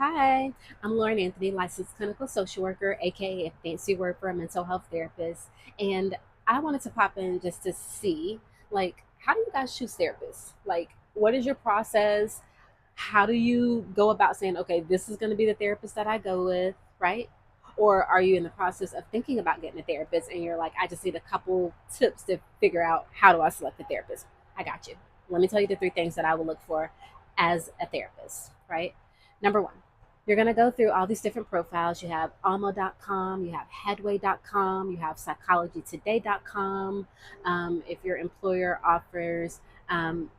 Hi, I'm Lauren Anthony, licensed clinical social worker, aka a fancy word for a mental health therapist. And I wanted to pop in just to see, how do you guys choose therapists? What is your process? How do you go about saying, okay, this is going to be the therapist that I go with, right? Or are you in the process of thinking about getting a therapist and you're like, I just need a couple tips to figure out how do I select a therapist? I got you. Let me tell you the three things that I will look for as a therapist, right? Number one, you're going to go through all these different profiles. You have alma.com, you have headway.com, you have psychologytoday.com. If your employer offers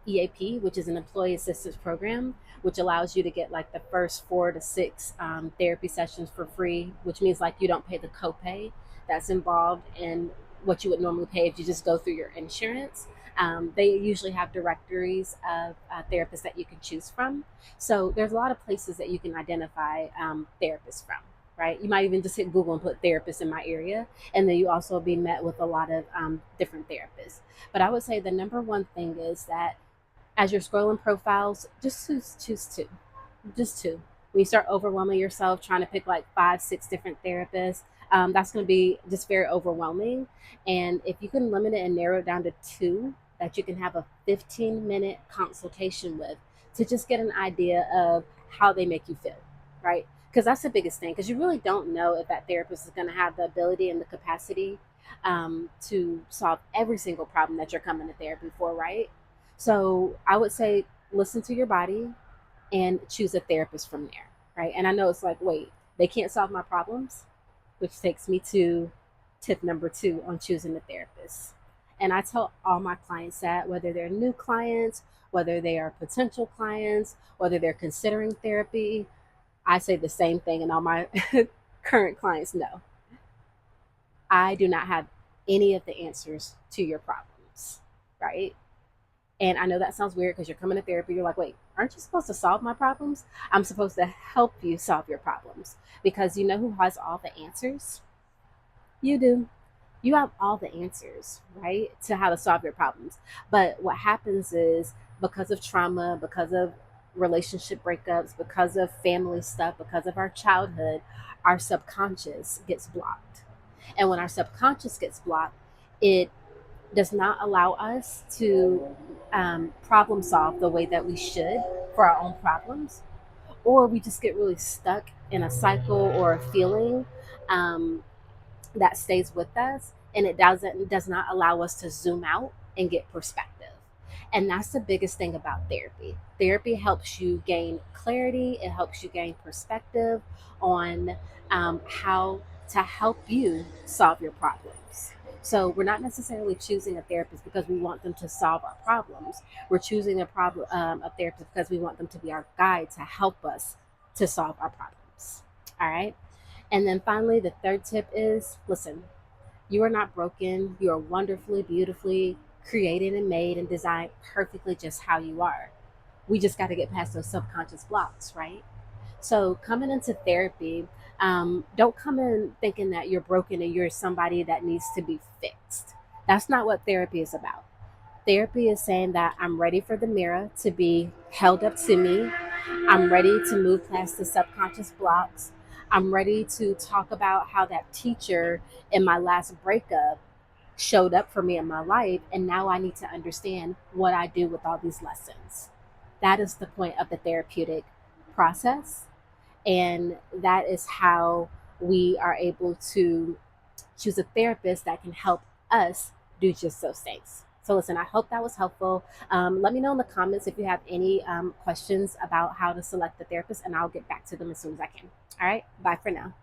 EAP, which is an employee assistance program, which allows you to get like the first 4 to 6 therapy sessions for free, which means like you don't pay the copay that's involved in what you would normally pay if you just go through your insurance. They usually have directories of therapists that you can choose from. So there's a lot of places that you can identify therapists from, right? You might even just hit Google and put therapists in my area, and then you also be met with a lot of different therapists. But I would say the number one thing is that as you're scrolling profiles, just choose two, just two. When you start overwhelming yourself trying to pick like 5, 6 different therapists, that's going to be just very overwhelming. And if you can limit it and narrow it down to two that you can have a 15-minute consultation with to just get an idea of how they make you feel, right? Because that's the biggest thing, because you really don't know if that therapist is going to have the ability and the capacity to solve every single problem that you're coming to therapy for, right? So I would say listen to your body and choose a therapist from there, right? And I know it's like, wait, they can't solve my problems, which takes me to tip number two on choosing a therapist. And I tell all my clients that whether they're new clients, whether they are potential clients, whether they're considering therapy, I say the same thing, and all my current clients know. I do not have any of the answers to your problems, right? And I know that sounds weird because you're coming to therapy. You're like, wait, aren't you supposed to solve my problems? I'm supposed to help you solve your problems because you know who has all the answers? You do. You have all the answers, right, to how to solve your problems. But what happens is because of trauma, because of relationship breakups, because of family stuff, because of our childhood, our subconscious gets blocked. And when our subconscious gets blocked, it does not allow us to problem solve the way that we should for our own problems, or we just get really stuck in a cycle or a feeling um, that stays with us, and it does not allow us to zoom out and get perspective. And that's the biggest thing about therapy. Therapy helps you gain clarity. It helps you gain perspective on how to help you solve your problems. So we're not necessarily choosing a therapist because we want them to solve our problems. We're choosing a therapist because we want them to be our guide to help us to solve our problems. All right. And then finally, the third tip is listen, you are not broken. You are wonderfully, beautifully created and made and designed perfectly just how you are. We just got to get past those subconscious blocks, right? So, coming into therapy, don't come in thinking that you're broken and you're somebody that needs to be fixed. That's not what therapy is about. Therapy is saying that I'm ready for the mirror to be held up to me. I'm ready to move past the subconscious blocks. I'm ready to talk about how that teacher in my last breakup showed up for me in my life. And now I need to understand what I do with all these lessons. That is the point of the therapeutic process. And that is how we are able to choose a therapist that can help us do just those things. So, listen, I hope that was helpful. Let me know in the comments if you have any questions about how to select the therapist, and I'll get back to them as soon as I can. All right, bye for now.